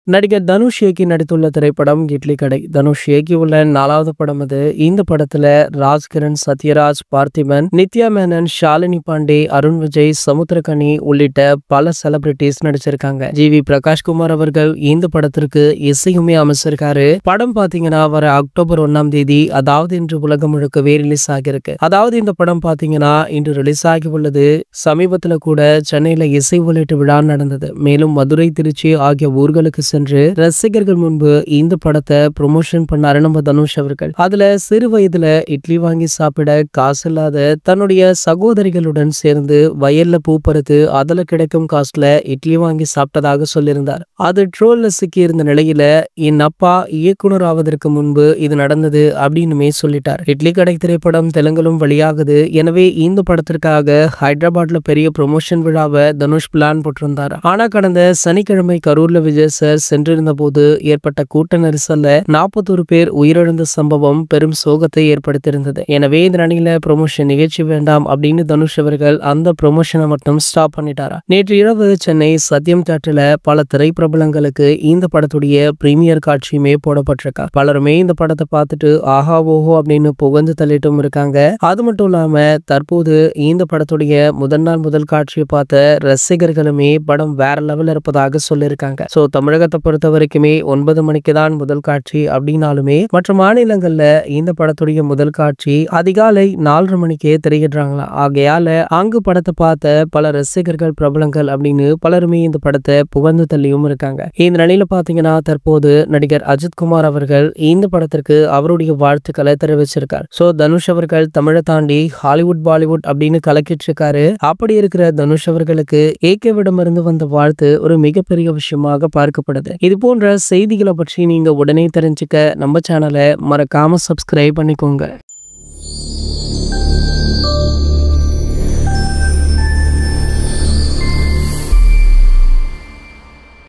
நடிகர் தனுஷ் இயக்கி நடித்துள்ள திரைப்படம் இட்லி கடை. தனுஷ் இயக்கியுள்ள 4வது படம் இது. இந்த படத்துல ராஜ்கிரண், சத்யராஜ், பார்த்திபன், நித்யா மேனன், ஷாலினி பாண்டே, அருண் விஜய், சமுத்திரக்கனி உள்ளிட்ட பல செலிபிரிட்டிஸ் நடிச்சிருக்காங்க. ஜி.வி. பிரகாஷ்குமார் அவர்கள் இந்த படத்திற்கு இசையுமே அமைச்சிருக்காரு. படம் பாத்தீங்கன்னா வர அக்டோபர் 1ஆம் தேதி, அதாவது இன்று உலகம் முழுக்கவே ரிலீஸ் ஆகியிருக்கு. அதாவது இந்த படம் பாத்தீங்கன்னா இன்று ரிலீஸ் ஆகி உள்ளது. சமீபத்துல கூட சென்னையில இசை வெளியீட்டு விழா நடந்தது. மேலும் மதுரை, திருச்சி ஆகிய ஊர்களுக்கு சென்று ரசிகர்கள் முன்பு இந்த படத்தை ப்ரொமோஷன் பண்ணாரு நம்ம தனுஷ் அவர்கள். அதுல சிறு வயதுல இட்லி வாங்கி சாப்பிட காசு இல்லாத தன்னுடைய சகோதரிகளுடன் சேர்ந்து வயல்ல பூ பறித்து அதுல கிடைக்கும் காசுல இட்லி வாங்கி சாப்பிட்டதாக சொல்லியிருந்தார். அது ட்ரோல்ல சிக்கி இருந்த நிலையில என் அப்பா இயக்குனர் ஆவதற்கு முன்பு இது நடந்தது அப்படின்னுமே சொல்லிட்டார். இட்லி கடை திரைப்படம் தெலுங்கிலும் வெளியாகுது. எனவே இந்த படத்திற்காக ஹைதராபாத்ல பெரிய ப்ரொமோஷன் விழாவை தனுஷ் பிளான் போட்டிருந்தார். ஆனா கடந்த சனிக்கிழமை கரூர்ல விஜய் சார் சென்றிருந்த போது ஏற்பட்ட கூட்ட நெரிசல்ல 41 பேர் உயிரிழந்த சம்பவம் பெரும் சோகத்தை ஏற்படுத்தியிருந்தது. எனவே இந்த நிலையில ப்ரொமோஷன் நிகழ்ச்சி வேண்டாம் அப்படின்னு தனுஷ் அவர்கள் அந்த ப்ரொமோஷனை மட்டும் ஸ்டாப் பண்ணிட்டாரா. நேற்று இரவு சென்னை சத்யம் தியேட்டர்ல பல திரைப்பிரபலங்களுக்கு இந்த படத்துடைய பிரீமியர் காட்சியுமே போடப்பட்டிருக்கா. பலருமே இந்த படத்தை பார்த்துட்டு ஆஹா ஓஹோ அப்படின்னு புகழ்ந்து தள்ளிட்டும் இருக்காங்க. அது மட்டும் இல்லாம தற்போது இந்த படத்துடைய முதல் நாள் முதல் காட்சியை பார்த்த ரசிகர்களுமே படம் வேற லெவல்ல இருப்பதாக சொல்லியிருக்காங்க. சோ தமிழகத்தை பொறுத்த வரைக்குமே 9 மணிக்கு தான் முதல் காட்சி அப்படின்னாலுமே மற்ற மாநிலங்கள்ல இந்த படத்துடைய முதல் காட்சி அதிகாலை 4:30 மணிக்கே திரையிடுறாங்களா. ஆகையால அங்கு படத்தை பார்த்த பல ரசிகர்கள், பிரபலங்கள் அப்படின்னு பலருமே இந்த படத்தை புகழ்ந்து தள்ளியும் இருக்காங்க. இந்த நிலையில பாத்தீங்கன்னா தற்போது நடிகர் அஜித்குமார் அவர்கள் இந்த படத்திற்கு அவருடைய வாழ்த்துக்களை தெரிவிச்சிருக்கார். சோ தனுஷ் அவர்கள் தமிழை தாண்டி ஹாலிவுட், பாலிவுட் அப்படின்னு கலக்கிட்டு இருக்காரு. அப்படி இருக்கிற தனுஷ் அவர்களுக்கு ஏகேவிடமிருந்து வந்த வாழ்த்து ஒரு மிகப்பெரிய விஷயமாக பார்க்கப்படுது. இது போன்ற செய்திகளை பற்றி நீங்க உடனே தெரிஞ்சுக்க நம்ம சேனலை மறக்காம சப்ஸ்கிரைப் பண்ணிக்கோங்க.